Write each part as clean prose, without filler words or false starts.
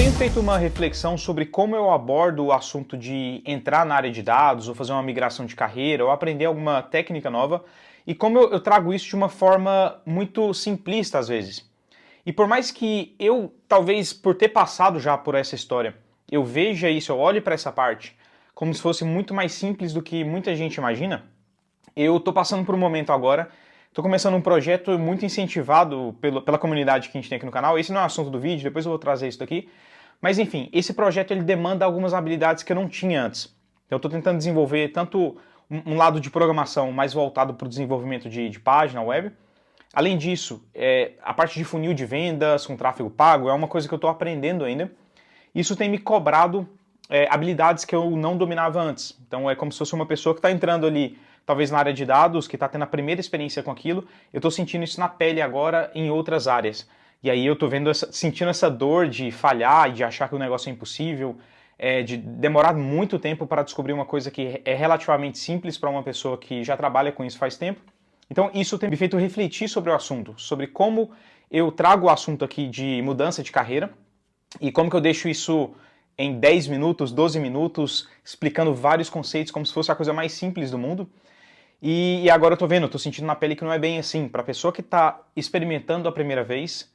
tenho feito uma reflexão sobre como eu abordo o assunto de entrar na área de dados, ou fazer uma migração de carreira, ou aprender alguma técnica nova, e como eu trago isso de uma forma muito simplista às vezes. E por mais que eu, talvez por ter passado já por essa história, eu veja isso, eu olhe para essa parte como se fosse muito mais simples do que muita gente imagina, eu estou passando por um momento agora, estou começando um projeto muito incentivado pela comunidade que a gente tem aqui no canal. Esse não é o assunto do vídeo, depois eu vou trazer isso daqui. Mas enfim, esse projeto ele demanda algumas habilidades que eu não tinha antes. Então eu estou tentando desenvolver tanto um lado de programação mais voltado para o desenvolvimento de página web. Além disso, a parte de funil de vendas com tráfego pago é uma coisa que eu estou aprendendo ainda. Isso tem me cobrado habilidades que eu não dominava antes. Então é como se fosse uma pessoa que está entrando ali, talvez na área de dados, que está tendo a primeira experiência com aquilo. Eu estou sentindo isso na pele agora em outras áreas. E aí eu estou sentindo essa dor de falhar, de achar que o negócio é impossível, de demorar muito tempo para descobrir uma coisa que é relativamente simples para uma pessoa que já trabalha com isso faz tempo. Então isso tem me feito refletir sobre o assunto, sobre como eu trago o assunto aqui de mudança de carreira e como que eu deixo isso em 10 minutos, 12 minutos, explicando vários conceitos como se fosse a coisa mais simples do mundo. E agora eu tô vendo, eu tô sentindo na pele que não é bem assim. Para a pessoa que está experimentando a primeira vez,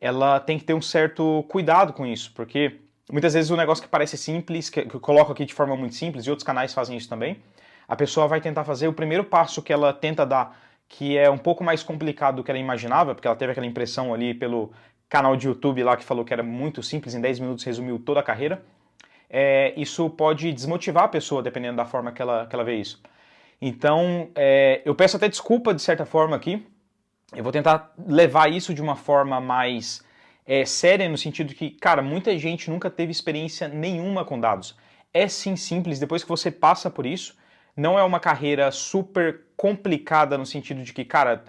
ela tem que ter um certo cuidado com isso, porque muitas vezes o negócio que parece simples, que eu coloco aqui de forma muito simples, e outros canais fazem isso também, a pessoa vai tentar fazer o primeiro passo que ela tenta dar, que é um pouco mais complicado do que ela imaginava, porque ela teve aquela impressão ali pelo canal de YouTube lá que falou que era muito simples, em 10 minutos resumiu toda a carreira. Isso pode desmotivar a pessoa, dependendo da forma que ela vê isso. Então, eu peço até desculpa de certa forma aqui. Eu vou tentar levar isso de uma forma mais séria, no sentido de que, cara, muita gente nunca teve experiência nenhuma com dados. É sim simples, depois que você passa por isso, não é uma carreira super complicada no sentido de que, cara,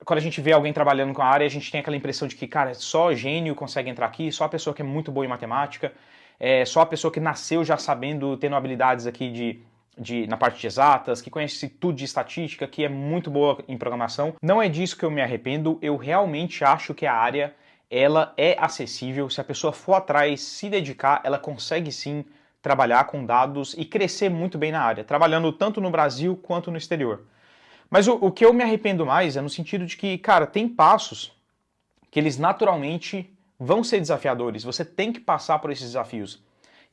quando a gente vê alguém trabalhando com a área, a gente tem aquela impressão de que, cara, só gênio consegue entrar aqui, só a pessoa que é muito boa em matemática, só a pessoa que nasceu já sabendo, tendo habilidades aqui na parte de exatas, que conhece tudo de estatística, que é muito boa em programação. Não é disso que eu me arrependo, eu realmente acho que a área, ela é acessível, se a pessoa for atrás, se dedicar, ela consegue sim trabalhar com dados e crescer muito bem na área, trabalhando tanto no Brasil quanto no exterior. Mas o que eu me arrependo mais é no sentido de que, cara, tem passos que eles naturalmente vão ser desafiadores, você tem que passar por esses desafios.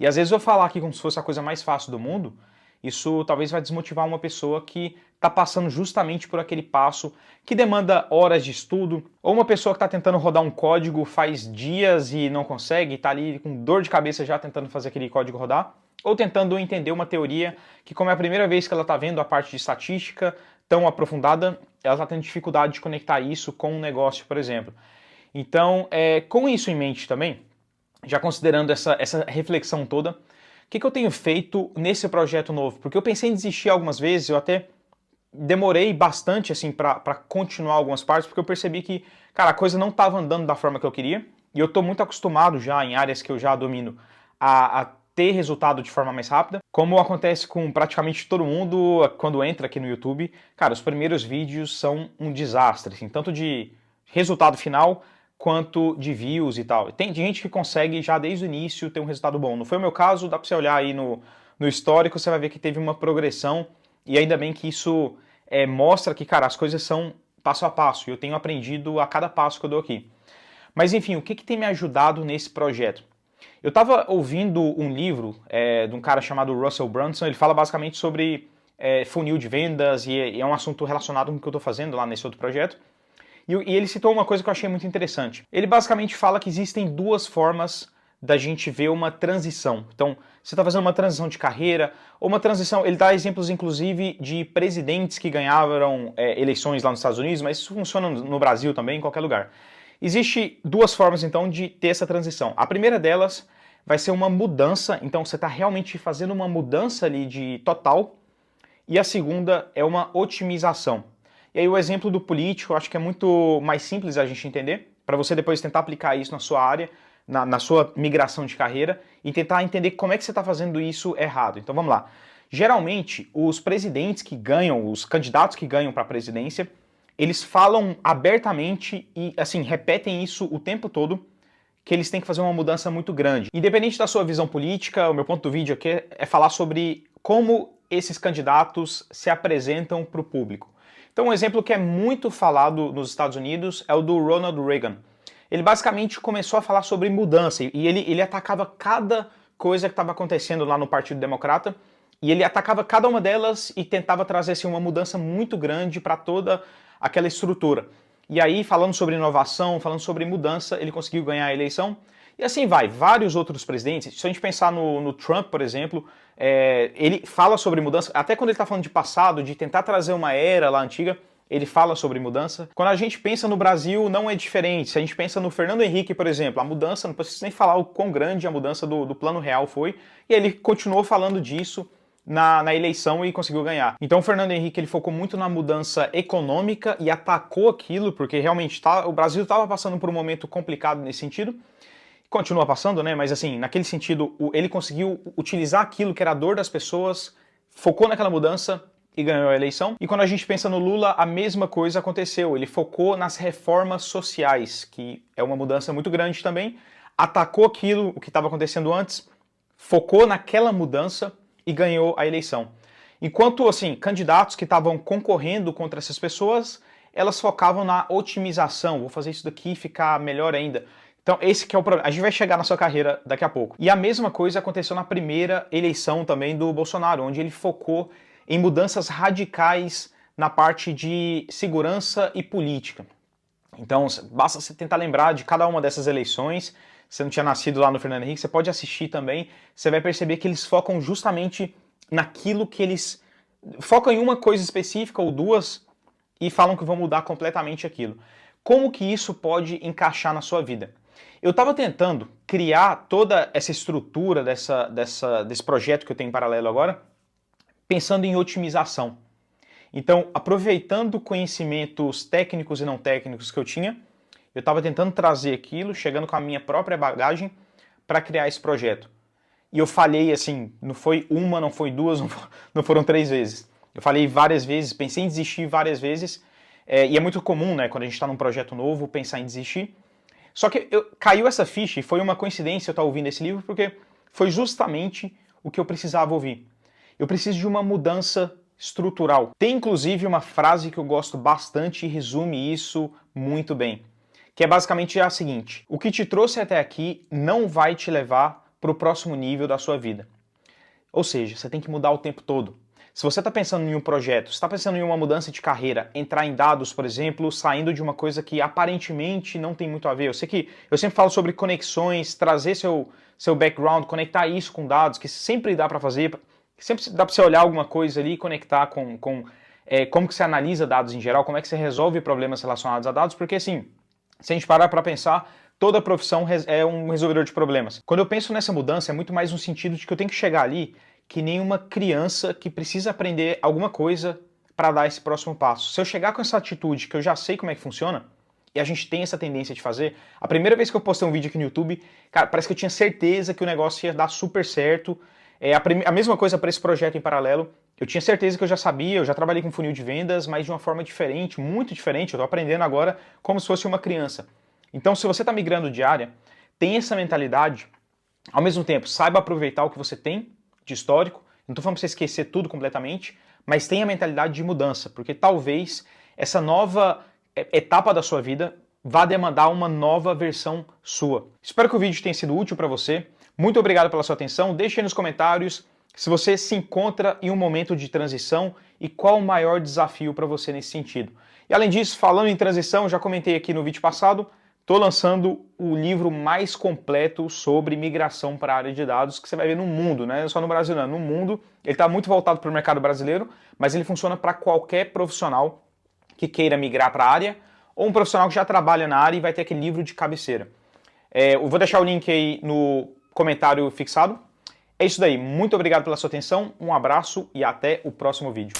E às vezes eu falar aqui como se fosse a coisa mais fácil do mundo, isso talvez vai desmotivar uma pessoa que está passando justamente por aquele passo que demanda horas de estudo, ou uma pessoa que está tentando rodar um código faz dias e não consegue, está ali com dor de cabeça já tentando fazer aquele código rodar, ou tentando entender uma teoria que, como é a primeira vez que ela está vendo a parte de estatística tão aprofundada, ela está tendo dificuldade de conectar isso com um negócio, por exemplo. Então, com isso em mente também, já considerando essa reflexão toda, o que eu tenho feito nesse projeto novo? Porque eu pensei em desistir algumas vezes, eu até demorei bastante assim para continuar algumas partes, porque eu percebi que, cara, a coisa não estava andando da forma que eu queria, e eu estou muito acostumado já em áreas que eu já domino a ter resultado de forma mais rápida, como acontece com praticamente todo mundo quando entra aqui no YouTube. Cara, os primeiros vídeos são um desastre, assim, tanto de resultado final quanto de views e tal. Tem gente que consegue já desde o início ter um resultado bom. Não foi o meu caso, dá pra você olhar aí no histórico, você vai ver que teve uma progressão, e ainda bem que isso mostra que, cara, as coisas são passo a passo, e eu tenho aprendido a cada passo que eu dou aqui. Mas enfim, o que tem me ajudado nesse projeto? Eu estava ouvindo um livro de um cara chamado Russell Brunson, ele fala basicamente sobre funil de vendas, e é um assunto relacionado com o que eu estou fazendo lá nesse outro projeto. E ele citou uma coisa que eu achei muito interessante. Ele basicamente fala que existem duas formas da gente ver uma transição. Então, você está fazendo uma transição de carreira, ou uma transição, ele dá exemplos inclusive de presidentes que ganharam eleições lá nos Estados Unidos, mas isso funciona no Brasil também, em qualquer lugar. Existem duas formas então de ter essa transição. A primeira delas vai ser uma mudança, então você está realmente fazendo uma mudança ali de total, e a segunda é uma otimização. E aí o exemplo do político, eu acho que é muito mais simples a gente entender, para você depois tentar aplicar isso na sua área, na sua migração de carreira, e tentar entender como é que você está fazendo isso errado. Então vamos lá. Geralmente, os presidentes que ganham, os candidatos que ganham para a presidência, eles falam abertamente e assim repetem isso o tempo todo, que eles têm que fazer uma mudança muito grande. Independente da sua visão política, o meu ponto do vídeo aqui é falar sobre como esses candidatos se apresentam para o público. Então um exemplo que é muito falado nos Estados Unidos é o do Ronald Reagan. Ele basicamente começou a falar sobre mudança e ele atacava cada coisa que estava acontecendo lá no Partido Democrata e ele atacava cada uma delas e tentava trazer assim, uma mudança muito grande para toda aquela estrutura. E aí, falando sobre inovação, falando sobre mudança, ele conseguiu ganhar a eleição. E assim vai, vários outros presidentes. Se a gente pensar no Trump, por exemplo, ele fala sobre mudança, até quando ele está falando de passado, de tentar trazer uma era lá antiga, ele fala sobre mudança. Quando a gente pensa no Brasil, não é diferente. Se a gente pensa no Fernando Henrique, por exemplo, a mudança, não preciso nem falar o quão grande a mudança do Plano Real foi, e ele continuou falando disso na eleição e conseguiu ganhar. Então o Fernando Henrique ele focou muito na mudança econômica e atacou aquilo, porque realmente o Brasil estava passando por um momento complicado nesse sentido. Continua passando, né? Mas assim, naquele sentido, ele conseguiu utilizar aquilo que era a dor das pessoas, focou naquela mudança e ganhou a eleição. E quando a gente pensa no Lula, a mesma coisa aconteceu. Ele focou nas reformas sociais, que é uma mudança muito grande também, atacou aquilo, o que estava acontecendo antes, focou naquela mudança e ganhou a eleição. Enquanto, assim, candidatos que estavam concorrendo contra essas pessoas, elas focavam na otimização. Vou fazer isso daqui ficar melhor ainda. Então, esse que é o problema. A gente vai chegar na sua carreira daqui a pouco. E a mesma coisa aconteceu na primeira eleição também do Bolsonaro, onde ele focou em mudanças radicais na parte de segurança e política. Então, basta você tentar lembrar de cada uma dessas eleições. Se você não tinha nascido lá no Fernando Henrique, você pode assistir também. Você vai perceber que eles focam justamente naquilo que eles... Focam em uma coisa específica ou duas e falam que vão mudar completamente aquilo. Como que isso pode encaixar na sua vida? Eu estava tentando criar toda essa estrutura desse projeto que eu tenho em paralelo agora, pensando em otimização. Então, aproveitando conhecimentos técnicos e não técnicos que eu tinha, eu estava tentando trazer aquilo, chegando com a minha própria bagagem para criar esse projeto. E eu falhei assim, não foi uma, não foi duas, não foram 3 vezes. Eu falhei várias vezes, pensei em desistir várias vezes, e é muito comum, né, quando a gente está num projeto novo, pensar em desistir. Só que caiu essa ficha e foi uma coincidência eu estar ouvindo esse livro, porque foi justamente o que eu precisava ouvir. Eu preciso de uma mudança estrutural. Tem inclusive uma frase que eu gosto bastante e resume isso muito bem, que é basicamente a seguinte: o que te trouxe até aqui não vai te levar para o próximo nível da sua vida. Ou seja, você tem que mudar o tempo todo. Se você está pensando em um projeto, se está pensando em uma mudança de carreira, entrar em dados, por exemplo, saindo de uma coisa que aparentemente não tem muito a ver. Eu sei que eu sempre falo sobre conexões, trazer seu background, conectar isso com dados, que sempre dá para fazer, sempre dá para você olhar alguma coisa ali e conectar com como que você analisa dados em geral, como é que você resolve problemas relacionados a dados, porque assim, se a gente parar para pensar, toda profissão é um resolvedor de problemas. Quando eu penso nessa mudança, é muito mais no sentido de que eu tenho que chegar ali que nem uma criança que precisa aprender alguma coisa para dar esse próximo passo. Se eu chegar com essa atitude que eu já sei como é que funciona, e a gente tem essa tendência de fazer, a primeira vez que eu postei um vídeo aqui no YouTube, cara, parece que eu tinha certeza que o negócio ia dar super certo. A mesma coisa para esse projeto em paralelo, eu tinha certeza que eu já sabia, eu já trabalhei com funil de vendas, mas de uma forma diferente, muito diferente, eu estou aprendendo agora como se fosse uma criança. Então, se você está migrando de área, tem essa mentalidade, ao mesmo tempo, saiba aproveitar o que você tem de histórico, não estou falando para você esquecer tudo completamente, mas tenha a mentalidade de mudança, porque talvez essa nova etapa da sua vida vá demandar uma nova versão sua. Espero que o vídeo tenha sido útil para você. Muito obrigado pela sua atenção. Deixe aí nos comentários se você se encontra em um momento de transição e qual o maior desafio para você nesse sentido. E além disso, falando em transição, já comentei aqui no vídeo passado, estou lançando o livro mais completo sobre migração para a área de dados que você vai ver no mundo, né? Não é só no Brasil, não. No mundo, ele está muito voltado para o mercado brasileiro, mas ele funciona para qualquer profissional que queira migrar para a área ou um profissional que já trabalha na área e vai ter aquele livro de cabeceira. Eu vou deixar o link aí no comentário fixado. É isso daí. Muito obrigado pela sua atenção, um abraço e até o próximo vídeo.